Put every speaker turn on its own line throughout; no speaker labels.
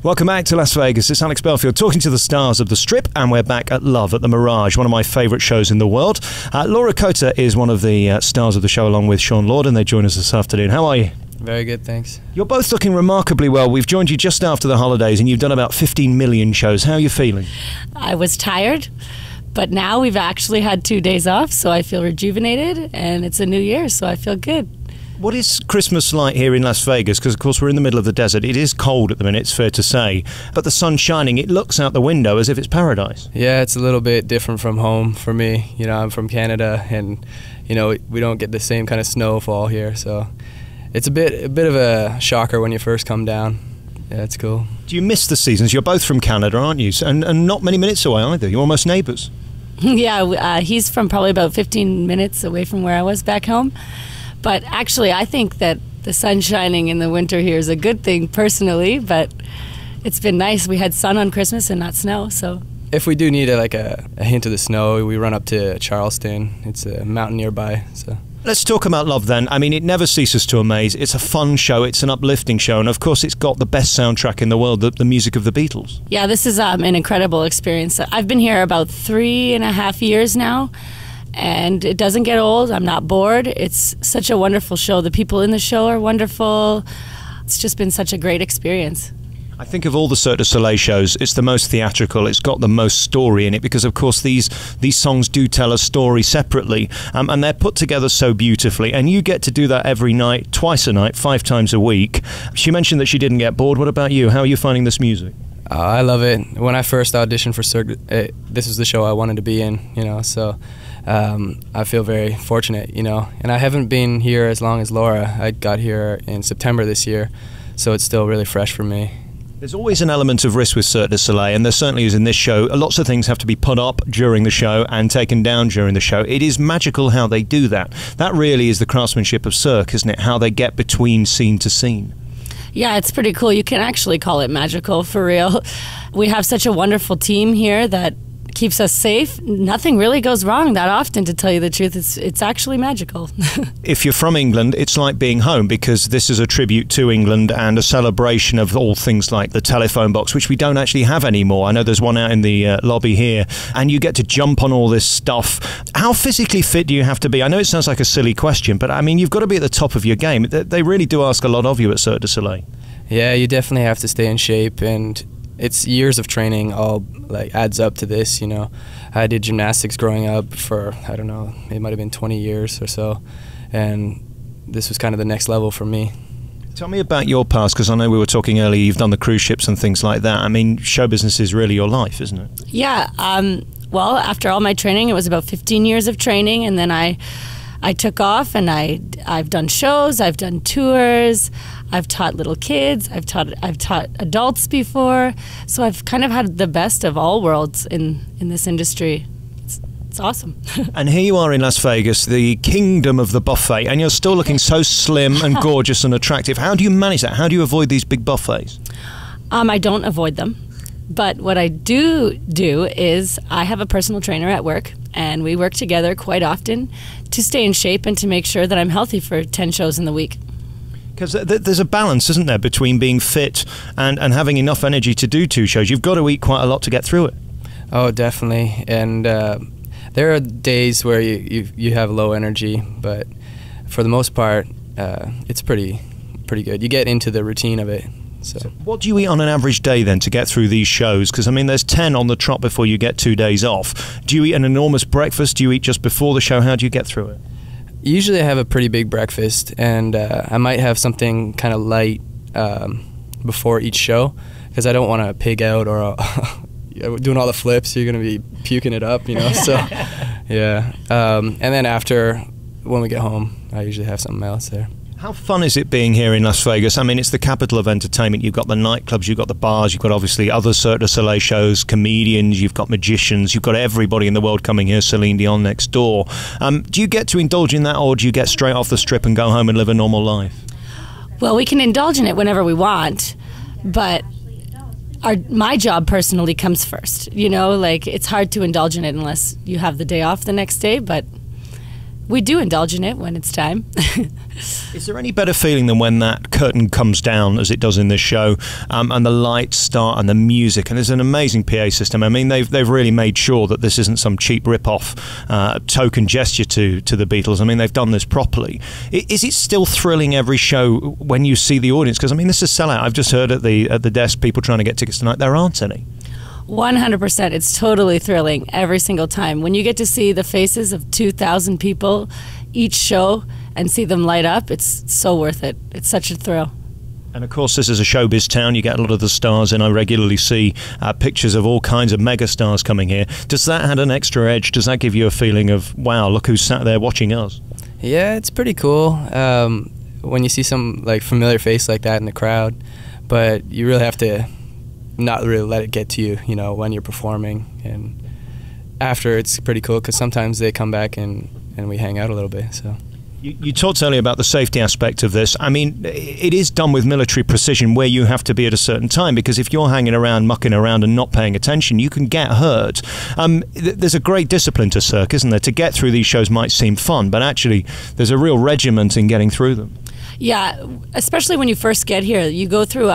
Welcome back to Las Vegas. It's Alex Belfield talking to the stars of the Strip, and we're back at Love at the Mirage, one of my favourite shows in the world. Laura Cota is one of the stars of the show, along with Sean Lord, and they join us this afternoon. How are you?
Very good, thanks.
You're both looking remarkably well. We've joined you just after the holidays, and you've done about 15 million shows. How are you feeling?
I was tired, but now we've actually had 2 days off, so I feel rejuvenated, and it's a new year, so I feel good.
What is Christmas like here in Las Vegas? Because, of course, we're in the middle of the desert. It is cold at the minute, it's fair to say. But the sun's shining. It looks out the window as if it's paradise.
Yeah, it's a little bit different from home for me. You know, I'm from Canada, and, you know, we don't get the same kind of snowfall here. So it's a bit of a shocker when you first come down. Yeah, it's cool.
Do you miss the seasons? You're both from Canada, aren't you? And not many minutes away either. You're almost neighbours.
Yeah, he's from probably about 15 minutes away from where I was back home. But actually, I think that the sun shining in the winter here is a good thing personally, but it's been nice. We had sun on Christmas and not snow, so.
If we do need a hint of the snow, we run up to Charleston. It's a mountain nearby, so.
Let's talk about Love then. I mean, it never ceases to amaze. It's a fun show, it's an uplifting show, and of course it's got the best soundtrack in the world, the music of the Beatles.
Yeah, this is an incredible experience. I've been here about 3.5 years now, and it doesn't get old. I'm not bored. It's such a wonderful show. The people in the show are wonderful. It's just been such a great experience.
I think of all the Cirque Du Soleil shows, it's the most theatrical, it's got the most story in it, because of course these songs do tell a story separately, and they're put together so beautifully, and you get to do that every night, twice a night, 5 times a week. She mentioned that she didn't get bored. What about you? How are you finding this music?
I love it. When I first auditioned for Cirque, this was the show I wanted to be in, you know, so I feel very fortunate, you know, and I haven't been here as long as Laura. I got here in September this year, so it's still really fresh for me.
There's always an element of risk with Cirque du Soleil, and there certainly is in this show. Lots of things have to be put up during the show and taken down during the show. It is magical how they do that. That really is the craftsmanship of Cirque, isn't it? How they get between scene to scene.
Yeah, it's pretty cool. You can actually call it magical, for real. We have such a wonderful team here that keeps us safe. Nothing really goes wrong that often, to tell you the truth. It's actually magical.
If you're from England, it's like being home, because this is a tribute to England and a celebration of all things like the telephone box, which we don't actually have anymore. I know there's one out in the lobby here, and you get to jump on all this stuff. How physically fit do you have to be? I know it sounds like a silly question, but I mean, you've got to be at the top of your game. They really do ask a lot of you at Cirque du Soleil. Yeah,
you definitely have to stay in shape, and it's years of training all adds up to this, you know. I did gymnastics growing up for, I don't know, it might have been 20 years or so, and this was kind of the next level for me.
Tell me about your past, because I know we were talking earlier, you've done the cruise ships and things like that. I mean, show business is really your life, isn't it?
Yeah, well, after all my training, it was about 15 years of training, and then I took off, and I've done shows, I've done tours, I've taught little kids, I've taught adults before, so I've kind of had the best of all worlds in this industry. It's awesome.
And here you are in Las Vegas, the kingdom of the buffet, and you're still looking so slim and gorgeous and attractive. How do you manage that? How do you avoid these big buffets?
I don't avoid them, but what I do is I have a personal trainer at work, and we work together quite often to stay in shape and to make sure that I'm healthy for 10 shows in the week.
Because there's a balance, isn't there, between being fit and having enough energy to do 2 shows. You've got to eat quite a lot to get through it.
Oh, definitely. And there are days where you have low energy, but for the most part, it's pretty good. You get into the routine of it. So
what do you eat on an average day then to get through these shows? Because I mean, there's 10 on the trot before you get 2 days off. Do you eat an enormous breakfast? Do you eat just before the show? How do you get through it?
Usually I have a pretty big breakfast, and I might have something kind of light before each show, because I don't want to pig out or doing all the flips. You're going to be puking it up, you know. So yeah, and then after, when we get home, I usually have something else there.
How fun is it being here in Las Vegas? I mean, it's the capital of entertainment. You've got the nightclubs, you've got the bars, you've got obviously other Cirque du Soleil shows, comedians, you've got magicians, you've got everybody in the world coming here, Celine Dion next door. Do you get to indulge in that, or do you get straight off the Strip and go home and live a normal life?
Well, we can indulge in it whenever we want, but my job personally comes first. You know, like, it's hard to indulge in it unless you have the day off the next day, but we do indulge in it when it's time.
Is there any better feeling than when that curtain comes down, as it does in this show, and the lights start and the music, and there's an amazing PA system? I mean, they've really made sure that this isn't some cheap rip-off token gesture to the Beatles. I mean, they've done this properly. Is it still thrilling every show when you see the audience? Because, I mean, this is sellout. I've just heard at the desk people trying to get tickets tonight. There aren't any.
100%. It's totally thrilling every single time. When you get to see the faces of 2,000 people each show and see them light up, it's so worth it. It's such a thrill.
And of course, this is a showbiz town. You get a lot of the stars, and I regularly see pictures of all kinds of mega stars coming here. Does that add an extra edge? Does that give you a feeling of, wow, look who's sat there watching us?
Yeah, it's pretty cool when you see some like familiar face like that in the crowd, but you really have to not really let it get to you, you know, when you're performing. And after, it's pretty cool because sometimes they come back and we hang out a little bit. So
you talked earlier about the safety aspect of this. I mean, it is done with military precision, where you have to be at a certain time, because if you're hanging around, mucking around and not paying attention, you can get hurt. There's a great discipline to Cirque, isn't there? To get through these shows might seem fun, but actually there's a real regiment in getting through them.
Yeah, especially when you first get here, you go through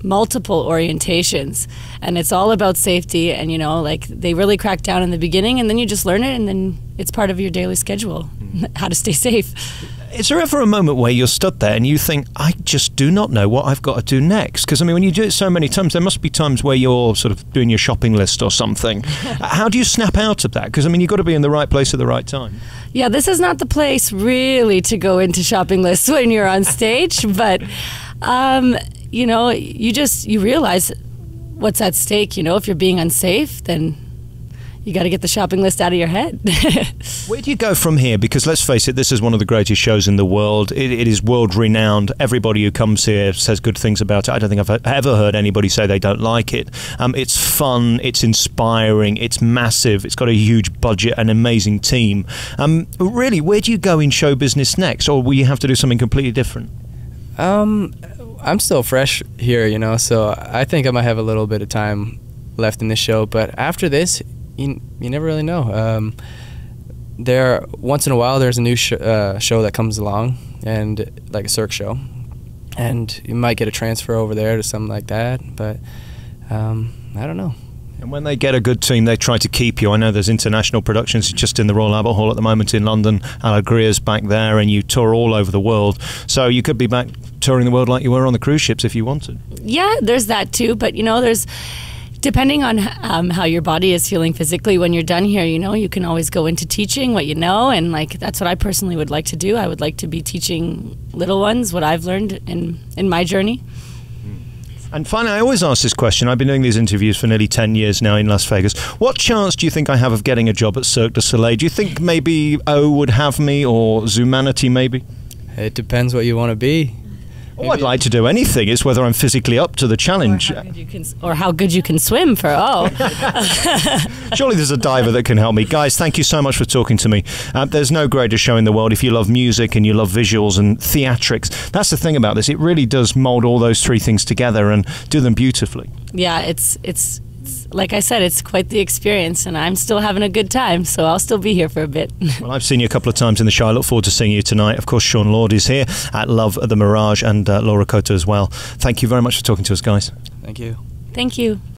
multiple orientations, and it's all about safety. And you know, like, they really crack down in the beginning, and then you just learn it, and then it's part of your daily schedule, how to stay safe.
Is there ever a moment where you're stood there and you think, I just do not know what I've got to do next? Because, I mean, when you do it so many times, there must be times where you're sort of doing your shopping list or something. How do you snap out of that? Because, I mean, you've got to be in the right place at the right time. Yeah,
this is not the place really to go into shopping lists when you're on stage, but you know, you realize what's at stake. You know, if you're being unsafe, then you got to get the shopping list out of your head.
Where do you go from here? Because let's face it, this is one of the greatest shows in the world. It is world renowned. Everybody who comes here says good things about it. I don't think I've ever heard anybody say they don't like it. It's fun, it's inspiring, it's massive, it's got a huge budget, an amazing team. Really, where do you go in show business next? Or will you have to do something completely different?
I'm still fresh here, you know, so I think I might have a little bit of time left in this show. But after this, you never really know. Once in a while, there's a new show that comes along, and like a Cirque show, and you might get a transfer over there to something like that. But I don't know.
And when they get a good team, they try to keep you. I know there's international productions just in the Royal Albert Hall at the moment in London. Alegria's back there, and you tour all over the world. So you could be back touring the world like you were on the cruise ships if you wanted. Yeah,
there's that too. But, you know, depending on how your body is feeling physically when you're done here, you know, you can always go into teaching what you know. And, like, that's what I personally would like to do. I would like to be teaching little ones what I've learned in my journey.
And finally, I always ask this question. I've been doing these interviews for nearly 10 years now in Las Vegas. What chance do you think I have of getting a job at Cirque du Soleil? Do you think maybe O would have me, or Zumanity maybe?
It depends what you want to be.
Oh, I'd like to do anything. It's whether I'm physically up to the challenge.
Or how good you can swim for
Surely there's a diver that can help me. Guys, thank you so much for talking to me. There's no greater show in the world if you love music and you love visuals and theatrics. That's the thing about this. It really does mold all those three things together and do them beautifully.
Yeah, it's like I said, it's quite the experience, and I'm still having a good time, so I'll still be here for a bit.
Well, I've seen you a couple of times in the show. I look forward to seeing you tonight. Of course, Sean Lord is here at Love at the Mirage, and Laura Cota as well. Thank you very much for talking to us, guys.
Thank you.
Thank you.